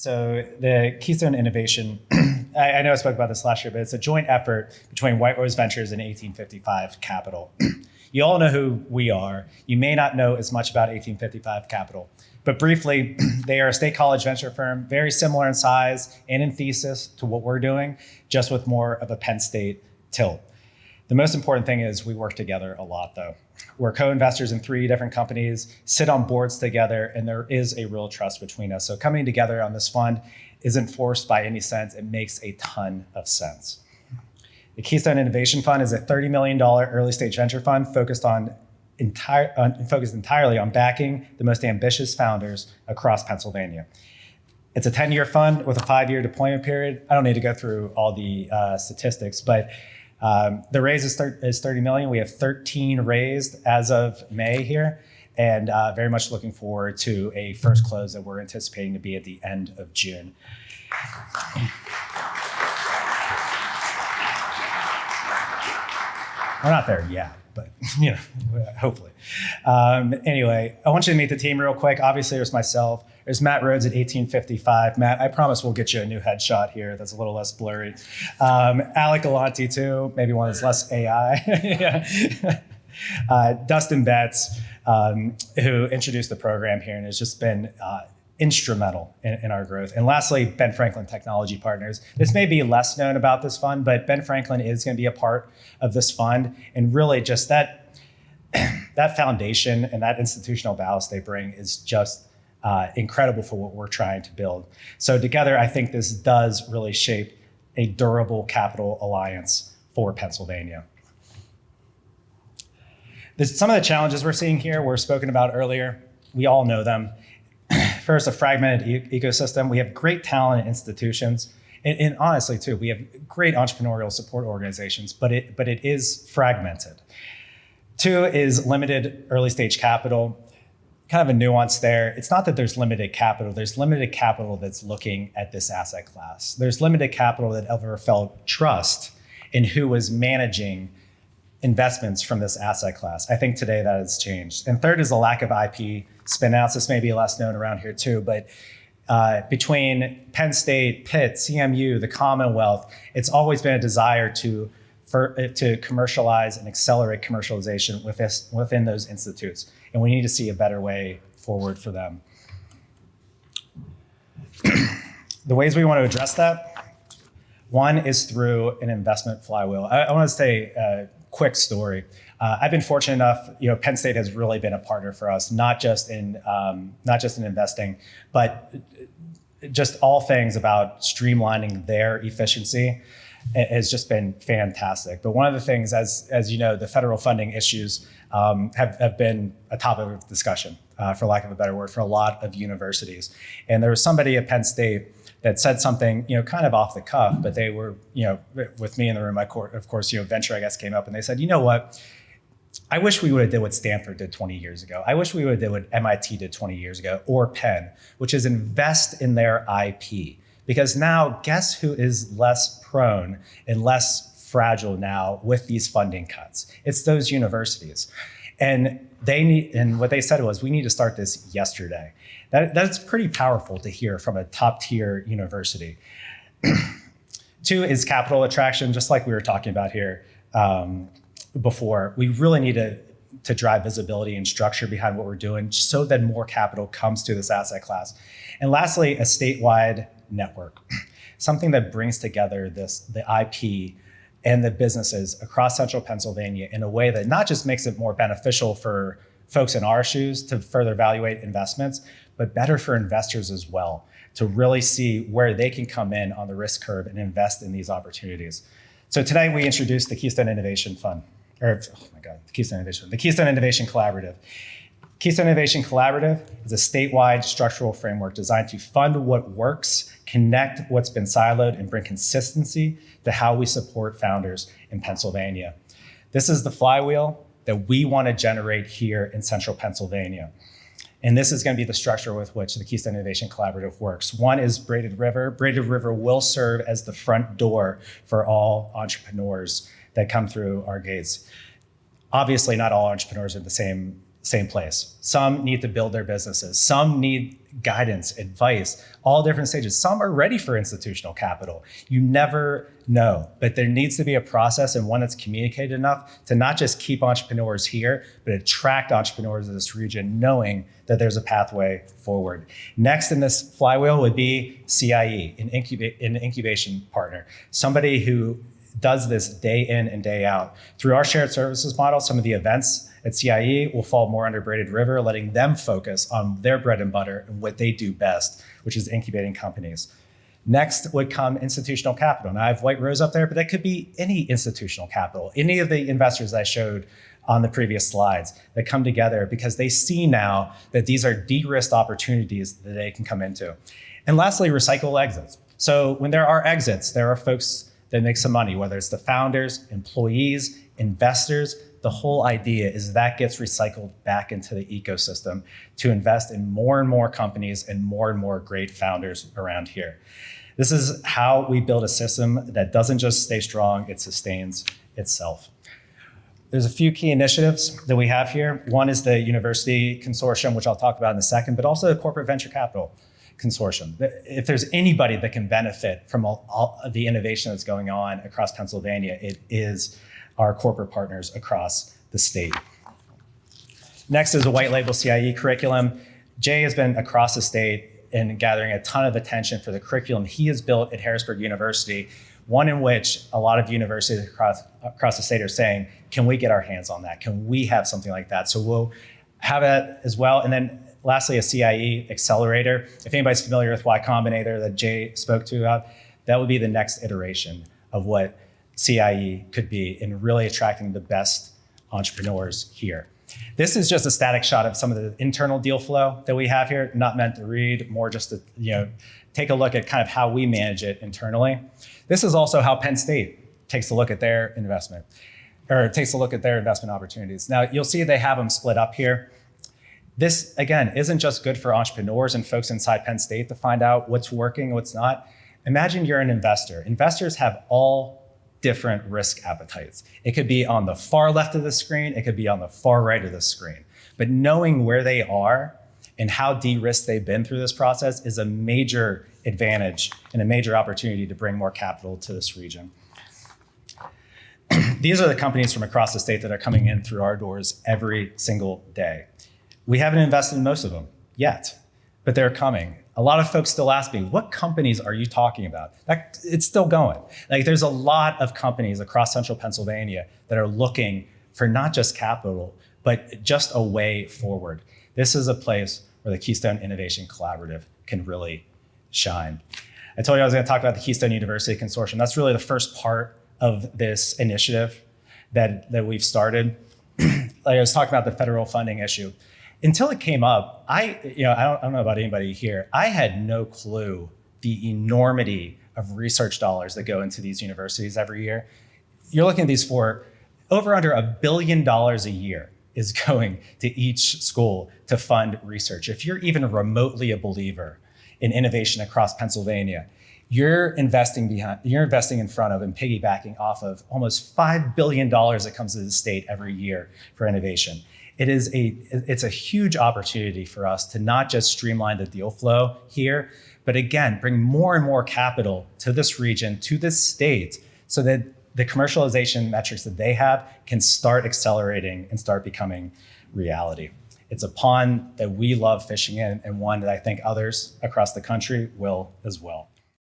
So the Keystone Innovation, I know I spoke about this last year, but it's a joint effort between White Rose Ventures and 1855 Capital. You all know who we are. You may not know as much about 1855 Capital, but briefly, they are a state college venture firm, very similar in size and in thesis to what we're doing, just with more of a Penn State tilt. The most important thing is we work together a lot, though. We're co-investors in 3 different companies, sit on boards together, and there is a real trust between us. So coming together on this fund isn't forced by any sense. It makes a ton of sense. The Keystone Innovation Fund is a $30 million early stage venture fund focused entirely on backing the most ambitious founders across Pennsylvania. It's a 10-year fund with a 5-year deployment period. I don't need to go through all the statistics, but the raise is $30 million. We have 13 raised as of May here, and very much looking forward to a first close that we're anticipating to be at the end of June. We're not there yet, but hopefully. Anyway, I want you to meet the team real quick. Obviously, there's myself. There's Matt Rhodes at 1855. Matt, I promise we'll get you a new headshot here that's a little less blurry. Alec Galante, too, maybe one that's less AI. Dustin Betts, who introduced the program here and has just been instrumental in our growth. And lastly, Ben Franklin Technology Partners. This may be less known about this fund, but Ben Franklin is going to be a part of this fund. And really just that foundation and that institutional ballast they bring is just incredible for what we're trying to build. So together, I think this does really shape a durable capital alliance for Pennsylvania. Some of the challenges we're seeing here were spoken about earlier. We all know them. First, a fragmented ecosystem. We have great talent in institutions. And honestly, too, we have great entrepreneurial support organizations, but it is fragmented. 2 is limited early stage capital. Kind of a nuance there. It's not that there's limited capital. There's limited capital that's looking at this asset class. There's limited capital that ever felt trust in who was managing investments from this asset class. I think today that has changed. And 3rd is the lack of IP spinouts. This may be less known around here too, but between Penn State, Pitt, CMU, the Commonwealth, it's always been a desire to commercialize and accelerate commercialization within those institutes. And we need to see a better way forward for them. The ways we want to address that, one is through an investment flywheel. I want to say a quick story. I've been fortunate enough, Penn State has really been a partner for us, not just in investing, but just all things about streamlining their efficiency has just been fantastic. But one of the things, as you know, the federal funding issues have been a topic of discussion, for lack of a better word, for a lot of universities. And there was somebody at Penn State that said something, kind of off the cuff, but they were, with me in the room. Of course, venture, I guess, came up and they said, you know what? I wish we would have did what Stanford did 20 years ago. I wish we would have did what MIT did 20 years ago, or Penn, which is invest in their IP. Because now, guess who is less prone and less fragile now with these funding cuts? It's those universities. And what they said was, we need to start this yesterday. That's pretty powerful to hear from a top tier university. 2 is capital attraction, just like we were talking about here before. We really need to drive visibility and structure behind what we're doing so that more capital comes to this asset class. And lastly, a statewide network, something that brings together the IP and the businesses across central Pennsylvania in a way that not just makes it more beneficial for folks in our shoes to further evaluate investments, but better for investors as well, to really see where they can come in on the risk curve and invest in these opportunities. So today we introduced the Keystone Innovation Fund, the Keystone Innovation Collaborative. Keystone Innovation Collaborative is a statewide structural framework designed to fund what works, connect what's been siloed, and bring consistency to how we support founders in Pennsylvania. This is the flywheel that we want to generate here in central Pennsylvania. And this is going to be the structure with which the Keystone Innovation Collaborative works. One is Braided River. Braided River will serve as the front door for all entrepreneurs that come through our gates. Obviously, not all entrepreneurs are in the same place. Some need to build their businesses. Some need guidance, advice, all different stages. Some are ready for institutional capital. You never know, but there needs to be a process and one that's communicated enough to not just keep entrepreneurs here, but attract entrepreneurs to this region, knowing that there's a pathway forward. Next in this flywheel would be CIE, an incubation partner, somebody who does this day in and day out. Through our shared services model, some of the events at CIE will fall more under Braided River, letting them focus on their bread and butter and what they do best, which is incubating companies. Next would come institutional capital. Now I have White Rose up there, but that could be any institutional capital, any of the investors I showed on the previous slides that come together because they see now that these are de-risked opportunities that they can come into. And lastly, recycle exits. So when there are exits, there are folks that make some money, whether it's the founders, employees, investors. The whole idea is that gets recycled back into the ecosystem to invest in more and more companies and more great founders around here. This is how we build a system that doesn't just stay strong, it sustains itself. There's a few key initiatives that we have here. One is the University Consortium, which I'll talk about in a second, but also the Corporate Venture Capital Consortium. If there's anybody that can benefit from all the innovation that's going on across Pennsylvania, it is our corporate partners across the state. Next is a white label CIE curriculum. Jay has been across the state and gathering a ton of attention for the curriculum he has built at Harrisburg University, one in which a lot of universities across the state are saying, can we get our hands on that? Can we have something like that? So we'll have that as well. And then lastly, a CIE accelerator. If anybody's familiar with Y Combinator that Jay spoke to about, that would be the next iteration of what CIE could be in really attracting the best entrepreneurs here. This is just a static shot of some of the internal deal flow that we have here, not meant to read, more just to take a look at kind of how we manage it internally. This is also how Penn State takes a look at their investment, or takes a look at their investment opportunities. Now, you'll see they have them split up here. This, again, isn't just good for entrepreneurs and folks inside Penn State to find out what's working, what's not. Imagine you're an investor. Investors have all different risk appetites. It could be on the far left of the screen, it could be on the far right of the screen. But knowing where they are and how de-risked they've been through this process is a major advantage and a major opportunity to bring more capital to this region. These are the companies from across the state that are coming in through our doors every single day. We haven't invested in most of them yet, but they're coming. A lot of folks still ask me, what companies are you talking about? It's still going. Like, there's a lot of companies across central Pennsylvania that are looking for not just capital, but just a way forward. This is a place where the Keystone Innovation Collaborative can really shine. I told you I was going to talk about the Keystone University Consortium. That's really the first part of this initiative that we've started. Like I was talking about the federal funding issue. Until it came up, I don't know about anybody here, I had no clue the enormity of research dollars that go into these universities every year. You're looking at these for over under $1 billion a year is going to each school to fund research. If you're even remotely a believer in innovation across Pennsylvania, you're investing in front of and piggybacking off of almost $5 billion that comes to the state every year for innovation. It's a huge opportunity for us to not just streamline the deal flow here, but again, bring more and more capital to this region, to this state, so that the commercialization metrics that they have can start accelerating and start becoming reality. It's a pond that we love fishing in, and one that I think others across the country will as well.